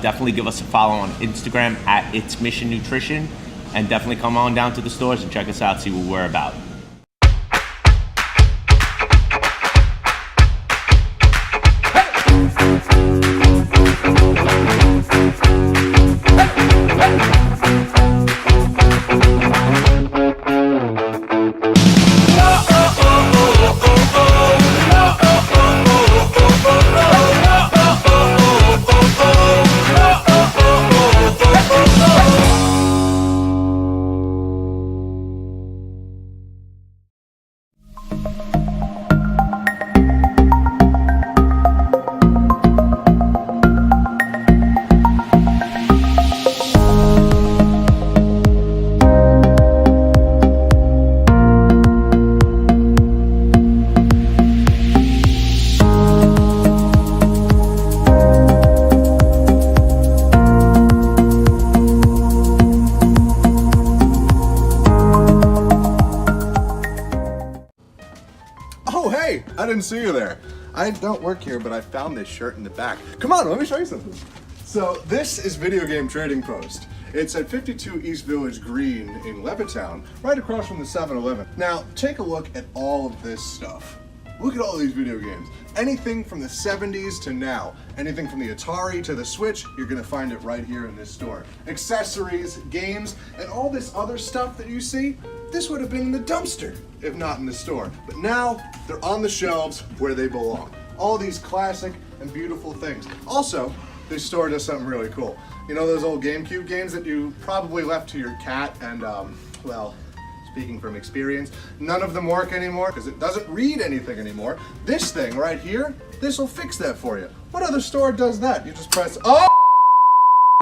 Definitely give us a follow on Instagram at It's Mission Nutrition. And definitely come on down to the stores and check us out, see what we're about. Oh, hey, I didn't see you there. I don't work here, but I found this shirt in the back. Come on, let me show you something. So this is Video Game Trading Post. It's at 52 East Village Green in Levittown, right across from the 7-Eleven. Now, take a look at all of this stuff. Look at all these video games. Anything from the 70s to now. Anything from the Atari to the Switch, you're gonna find it right here in this store. Accessories, games, and all this other stuff that you see, this would have been in the dumpster if not in the store. But now, they're on the shelves where they belong. All these classic and beautiful things. Also, this store does something really cool. You know those old GameCube games that you probably left to your cat and, well, speaking from experience, none of them work anymore because it doesn't read anything anymore. This thing right here, this will fix that for you. What other store does that? You just press, oh!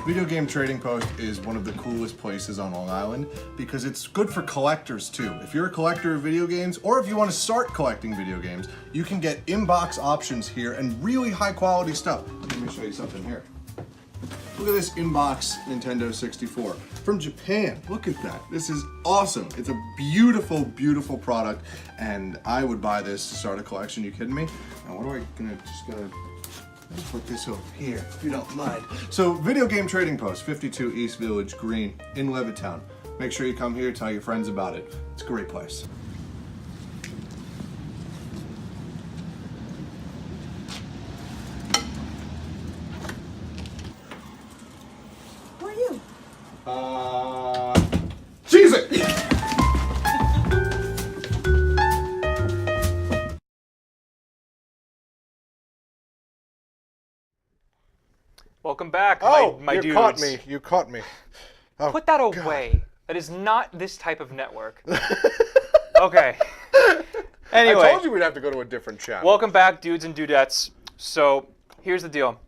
Video Game Trading Post is one of the coolest places on Long Island because it's good for collectors too. If you're a collector of video games or if you want to start collecting video games, you can get inbox options here and really high quality stuff. Let me show you something here. Look at this inbox Nintendo 64 from Japan. Look at that. This is awesome. It's a beautiful, beautiful product, and I would buy this to start a collection. You kidding me? Now, what am I gonna let's put this over here, if you don't mind. So, Video Game Trading Post, 52 East Village Green in Levittown. Make sure you come here, tell your friends about it. It's a great place. Who are you? Cheese it! Welcome back, Oh, my you dudes. caught me. You caught me. Oh, Put that away. That is not this type of network. Okay. Anyway. I told you we'd have to go to a different channel. Welcome back, dudes and dudettes. So, here's the deal.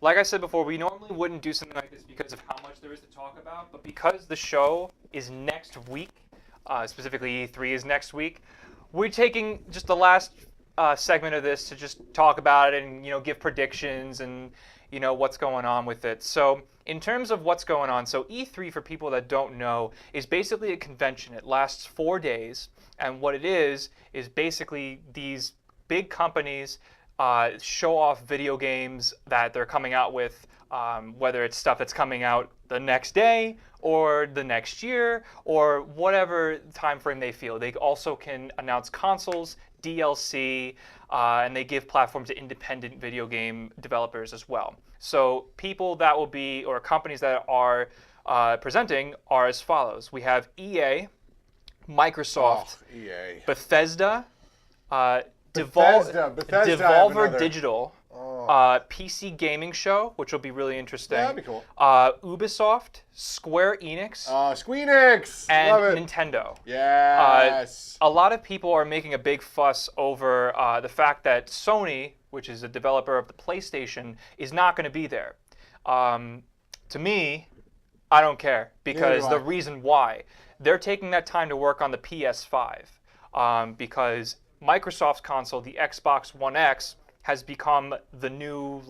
Like I said before, we normally wouldn't do something like this because of how much there is to talk about, but because the show is next week, specifically E3 is next week, we're taking just the last segment of this to just talk about it and, give predictions and, what's going on with it. So, in terms of what's going on, so E3, for people that don't know, is basically a convention. It lasts 4 days, and what it is basically these big companies show off video games that they're coming out with, whether it's stuff that's coming out the next day or the next year or whatever time frame they feel. They also can announce consoles, DLC, and they give platforms to independent video game developers as well. So people that will be, or companies that are presenting are as follows. We have EA, Microsoft, EA. Bethesda, Bethesda, Devolver Digital, PC Gaming Show, which will be really interesting. Yeah, that'd be cool. Ubisoft, Square Enix, Squeenix! and Love it. Nintendo. Yes! A lot of people are making a big fuss over the fact that Sony, which is a developer of the PlayStation, is not going to be there. To me, I don't care, because the reason why, they're taking that time to work on the PS5, because Microsoft's console, the Xbox One X, has become the new,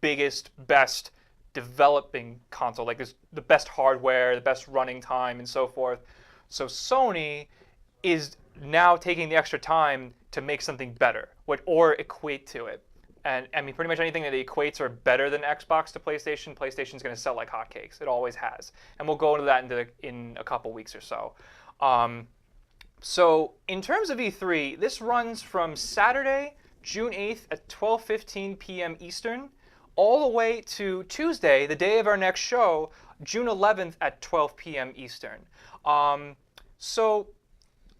biggest, best developing console. It's the best hardware, the best running time, and so forth. So Sony is now taking the extra time to make something better, or equate to it. And I mean, pretty much anything that equates or better than Xbox to PlayStation, PlayStation's going to sell like hotcakes. It always has. And we'll go into that in a couple weeks or so. So in terms of E3, this runs from Saturday, June 8th at 12:15 p.m. Eastern, all the way to Tuesday, the day of our next show, June 11th at 12 p.m. Eastern. So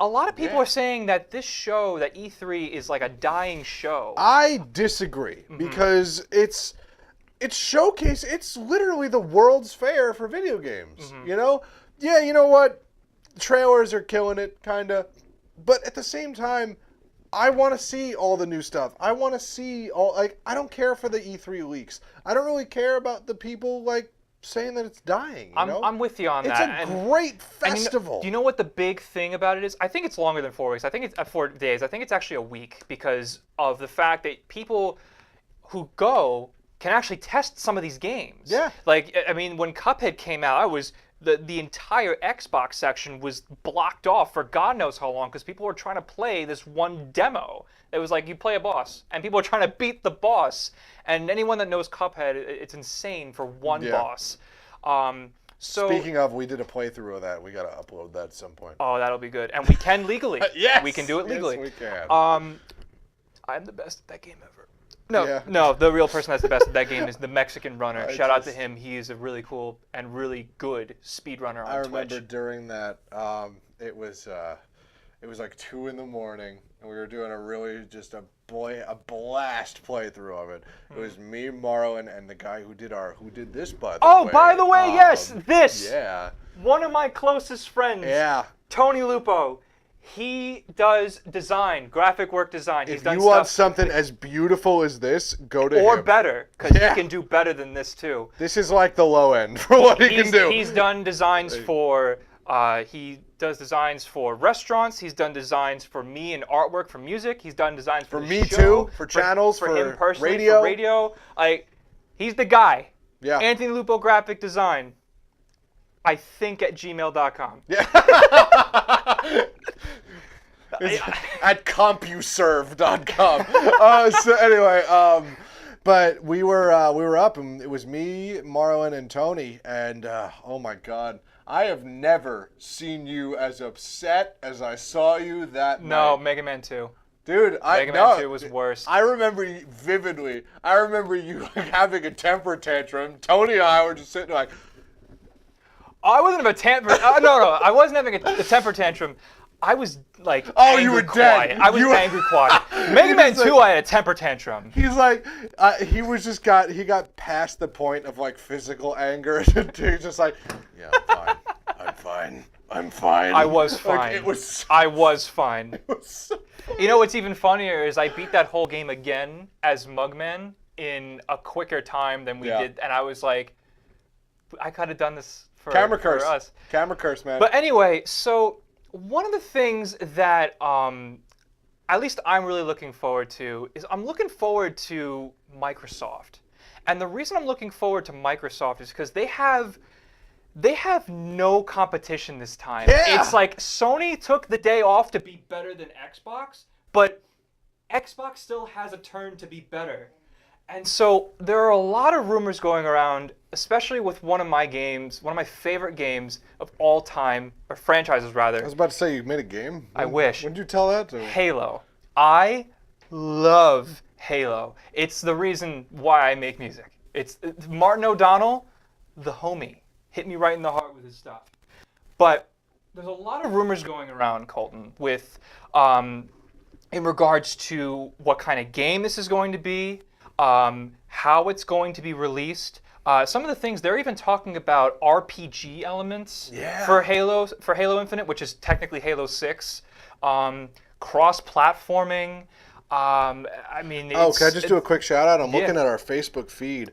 a lot of people are saying that this show, that E3, is like a dying show. I disagree, because it's showcase. It's literally the World's Fair for video games. Yeah, you know what? Trailers are killing it, kinda. But at the same time, I want to see all the new stuff. I want to see all, I don't care for the E3 leaks. I don't really care about the people, saying that it's dying. I'm with you on that. It's a great festival. Do you know what the big thing about it is? I think it's longer than 4 weeks. I think it's 4 days. I think it's actually a week, because of the fact that people who go can actually test some of these games. Yeah. When Cuphead came out, I was the entire Xbox section was blocked off for God knows how long because people were trying to play this one demo. It was like you play a boss, and people are trying to beat the boss. And anyone that knows Cuphead, it's insane for one boss. So speaking of, we did a playthrough of that. We got to upload that at some point. Oh, that'll be good, and we can legally. Yes, we can do it legally. Yes, we can. I'm the best at that game ever. No, the real person that's the best at that game is the Mexican runner. Shout out to him. He is a really cool and really good speedrunner on Twitch. I remember during that, it was like 2 a.m, and we were doing a blast playthrough of it. It was me, Marlon, and the guy who did this, by the way. Oh, by the way, yes, this. Yeah. One of my closest friends. Yeah. Tony Lupo. He does design, graphic work design. If you want something as beautiful as this, go to him. Or better, because he can do better than this too. This is like the low end for what he can do. He's done designs for restaurants. He's done designs for me and artwork for music. He's done designs for me show, too, for channels, for him personally, radio. for radio. Like, he's the guy. Yeah. Anthony Lupo Graphic Design. I think at gmail.com. Yeah. At CompuServe.com. So anyway, but we were up, and it was me, Marlon, and Tony, and oh my God, I have never seen you as upset as I saw you that night. No, Mega Man 2. Dude, Mega Man 2 was worse. I remember you vividly. I remember you having a temper tantrum. Tony and I were just sitting like. I wasn't having a temper. No, I wasn't having a temper tantrum. I was like, you were quiet. dead. I was angry quiet. Mega Man 2, I had a temper tantrum. He's like, he got past the point of like physical anger. He's just like, yeah, I'm fine. I'm fine. I was fine. Like, it was. I was fine. It was so You know what's even funnier is I beat that whole game again as Mugman in a quicker time than we did, and I was like, I could have done this for us. Camera curse, man. But anyway, so one of the things that at least I'm really looking forward to is I'm looking forward to Microsoft. And the reason I'm looking forward to Microsoft is because they have no competition this time. Yeah. It's like Sony took the day off to be better than Xbox, but Xbox still has a turn to be better. And so there are a lot of rumors going around, especially with one of my favorite games of all time, or franchises rather. I was about to say you made a game. I wish. When did you tell that to me? Halo. I love Halo. It's the reason why I make music. It's Martin O'Donnell, the homie, hit me right in the heart with his stuff. But there's a lot of rumors going around, Colton, with in regards to what kind of game this is going to be. How it's going to be released. Some of the things they're even talking about RPG elements for Halo Infinite, which is technically Halo 6. Cross-platforming. I mean, can I just do a quick shout out? I'm looking at our Facebook feed.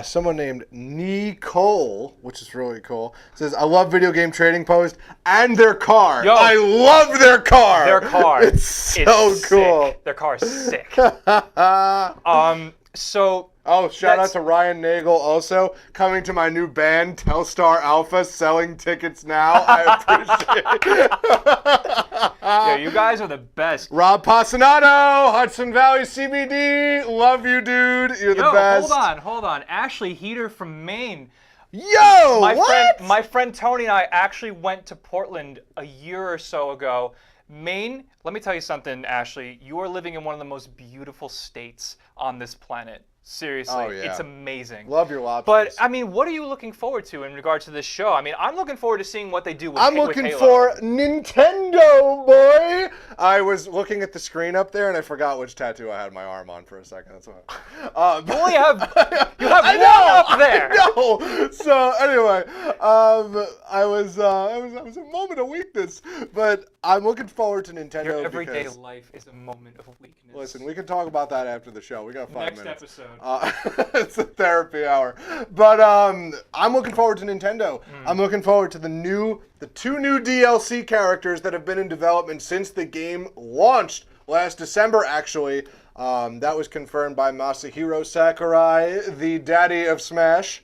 Someone named Nicole, which is really cool, says, "I love video game trading post and their car. Yo, I love their car. Their car. It's so cool. Sick. Their car is sick." Shout out to Ryan Nagel also, coming to my new band, Telstar Alpha, selling tickets now. I appreciate it. Yeah, you guys are the best. Rob Passanato, Hudson Valley CBD, love you, dude. You're the best. Hold on. Ashley Heater from Maine. Yo, My friend Tony and I actually went to Portland a year or so ago. Maine, let me tell you something, Ashley. You are living in one of the most beautiful states on this planet. Seriously, it's amazing. Love your lobsters. But, I mean, what are you looking forward to in regards to this show? I mean, I'm looking forward to seeing what they do with Halo. I'm looking for Nintendo, boy! I was looking at the screen up there, and I forgot which tattoo I had my arm on for a second. That's why. You only have one up there! No. So, anyway, I was a moment of weakness, but I'm looking forward to Nintendo. Your everyday life is a moment of weakness. Listen, we can talk about that after the show. We got 5 minutes. Next episode. It's a therapy hour. But I'm looking forward to Nintendo. I'm looking forward to the two new DLC characters that have been in development since the game launched last December, actually. That was confirmed by Masahiro Sakurai, the daddy of Smash.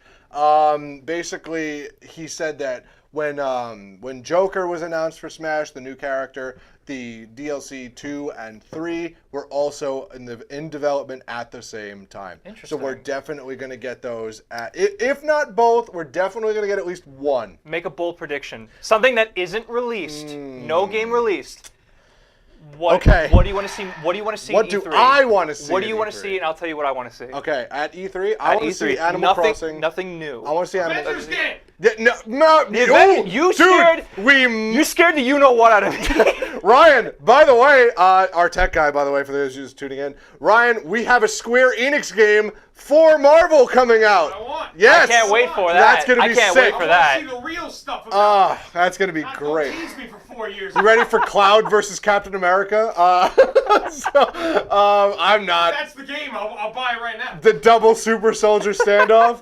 Basically, he said that when Joker was announced for Smash, the new character, the DLC 2 and 3 were also in development at the same time. Interesting. So we're definitely going to get those. If not both, we're definitely going to get at least one. Make a bold prediction. Something that isn't released. No game released. What do you want to see? What do you want to see? What at do E3? I want to see? What do you at want to E3? see? And I'll tell you what I want to see. Okay, at E3, I want to see Animal nothing, Crossing. Nothing new. I want to see Animal Avengers Crossing. game. You know what out of me. Ryan, by the way, our tech guy, by the way, for those who's tuning in, Ryan, we have a Square Enix game for Marvel coming out. I want. Yes. I can't wait for that. That's gonna be I can't sick. wait for I that. want to see the real stuff about it. That's gonna be Not great. Don't tease me for 4 years. You ready for Cloud versus Captain America? I'm not. That's the game. I'll buy it right now. The double super soldier standoff.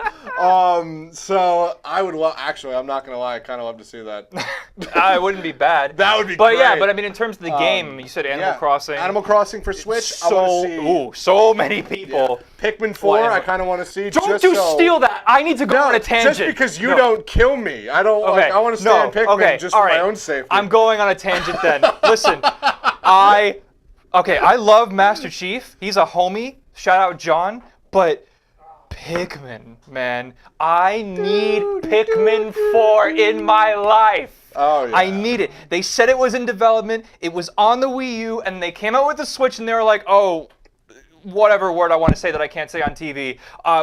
So I would love. Actually, I'm not gonna lie. I kind of love to see that. It wouldn't be bad. That would be But great. yeah, but I mean, in terms of the game, you said Animal Crossing. Animal Crossing for Switch. I want to see. So many people. Pikmin 4. I kind of want to see. Don't steal that. I need to go on a tangent. Just because you don't kill me. I don't. Okay. I want to stay on Pikmin just for my own safety. I'm going on a tangent then. Listen, I love Master Chief. He's a homie. Shout out John. But Pikmin, man, I need Pikmin 4 in my life. Oh yeah. I need it. They said it was in development. It was on the Wii U, and they came out with the Switch, and they were like, oh, whatever word I want to say that I can't say on TV.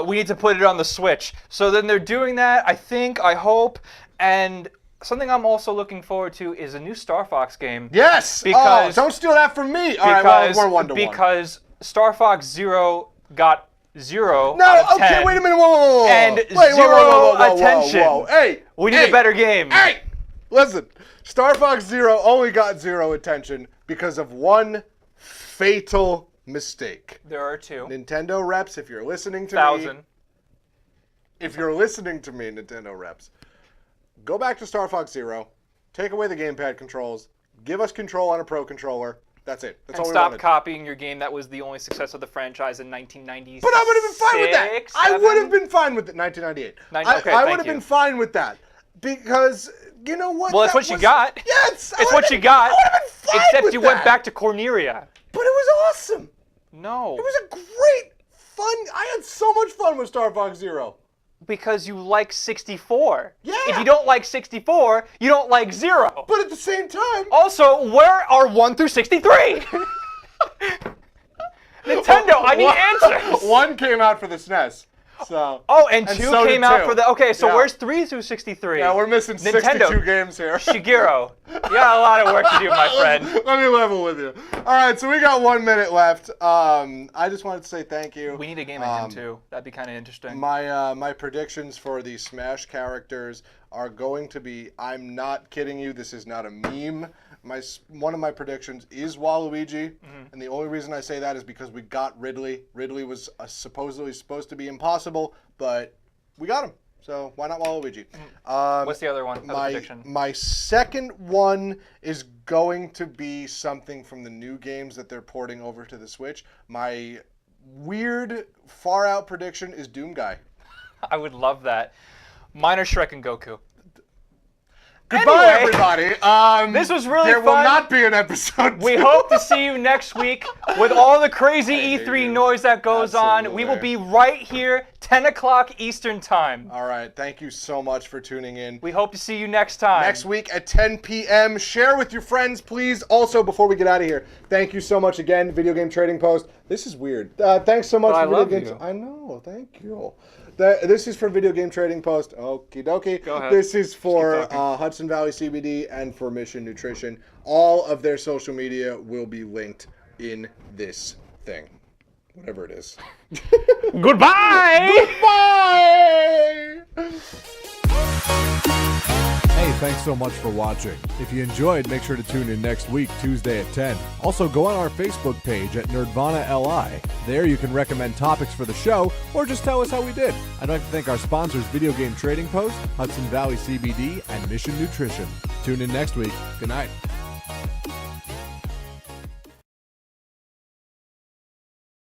We need to put it on the Switch. So then they're doing that, I hope. And something I'm also looking forward to is a new Star Fox game. Yes! Because don't steal that from me! Alright, well, we're 1-1. Because Star Fox Zero got 0 No, out of 10. okay, wait a minute, whoa. And Wait, zero attention. Whoa. Hey! We need a better game. Hey! Listen, Star Fox Zero only got 0 attention because of one fatal mistake. There are 2. Nintendo reps, if you're listening to me... 1,000. If you're listening to me, Nintendo reps, go back to Star Fox Zero, take away the gamepad controls, give us control on a Pro Controller. That's it. That's all we wanted. Stop copying your game that was the only success of the franchise in 1996. But I would have been fine with that. I would have been fine with it. 1998. I would have been fine with that because you know what? Well, it's what you got. Yes, it's what you got. I would have been fine Except with you that. went back to Corneria. But it was awesome. No. It was a great fun. I had so much fun with Star Fox Zero. Because you like 64. Yeah. If you don't like 64, you don't like 0. But at the same time... Also, where are 1 through 63? Nintendo, I need answers. 1 came out for the SNES. So. Oh, and 2 so came did out 2. for the... Okay, so Yeah. where's 3 through 63? Yeah, we're missing Nintendo. 62 games here. Shigeru, you got a lot of work to do, my friend. Let me level with you. All right, so we got 1 minute left. I just wanted to say thank you. We need a game of him, too. That'd be kind of interesting. My predictions for the Smash characters are going to be, I'm not kidding you, this is not a meme. One of my predictions is Waluigi, and the only reason I say that is because we got Ridley. Ridley was supposedly supposed to be impossible, but we got him. So why not Waluigi? What's the other one? Prediction? My second one is going to be something from the new games that they're porting over to the Switch. My weird, far out prediction is Doom Guy. I would love that. Mine are Shrek and Goku. Goodbye, Anyway, everybody. this was really there fun. There will not be an episode 2. We hope to see you next week with all the crazy E3 noise that goes on. We will be right here, 10 o'clock Eastern Time. All right. Thank you so much for tuning in. We hope to see you next time. Next week at 10 p.m. Share with your friends, please. Also, before we get out of here, thank you so much again, Video Game Trading Post. This is weird. Thanks so much But for I love Video Games. you. I know. Thank you. This is for Video Game Trading Post. Okie dokie. Go ahead. This is for Hudson Valley CBD and for Mission Nutrition. All of their social media will be linked in this thing. Whatever it is. Goodbye! Goodbye! Hey, thanks so much for watching. If you enjoyed, make sure to tune in next week, Tuesday at 10. Also, go on our Facebook page at NERDVANA LI. There you can recommend topics for the show, or just tell us how we did. I'd like to thank our sponsors, Video Game Trading Post, Hudson Valley CBD, and Mission Nutrition. Tune in next week. Good night.